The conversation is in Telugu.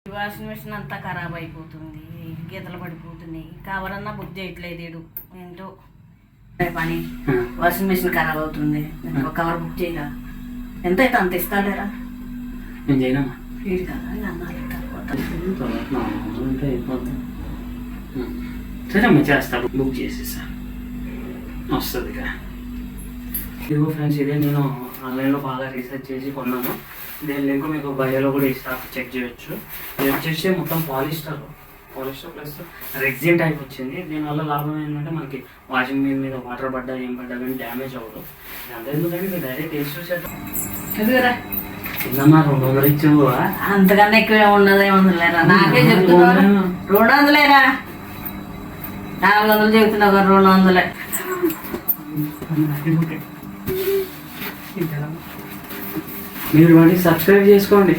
వాషింగ్ మిషన్ అంతా ఖరాబ్ అయిపోతుంది, గీతలు పడిపోతున్నాయి. కవర్ అన్నా బుక్ చేయట్లేదు ఏంటో పని. వాషింగ్ మిషన్ ఖరాబ్ అవుతుంది, ఒక కవర్ బుక్ చేయగా ఎంత అయితే అంత ఇస్తాడేరా. నేను చేయనమ్మా. వీడు కదా సరే అమ్మ చేస్తాను, బుక్ చేసేసా వస్తుంది కదా. ఇదిగో ఫ్రెండ్స్, ఇదే నేను ఆన్లైన్లో బాగా రీసెర్చ్ చేసి కొన్నాను. దీని లింక్ మీకు బయోలో కూడా ఇస్తా, చెక్ చేయొచ్చు. ఇది వచ్చేసి మొత్తం పాలిస్టర్ ప్లస్ రెగ్జిన్ టైప్ వచ్చింది. దీనివల్ల లాభం ఏంటంటే మనకి వాషింగ్ మీద వాటర్ పడ్డా ఏం పడ్డా కానీ డ్యామేజ్ అవ్వదు. అంత ఎందుకంటే మీరు డైరెక్ట్ వేసి చూసేట ఎదుగురా ఇందమ్మా 200 ఇచ్చావు. అంతకన్నా ఎక్కువ ఉండదు, ఏముందిలేరా. నాకే చెప్తున్నారు 200లేరా, 400 చెబుతున్నావు కదా, 200. మీరు వాడికి సబ్స్క్రైబ్ చేసుకోండి.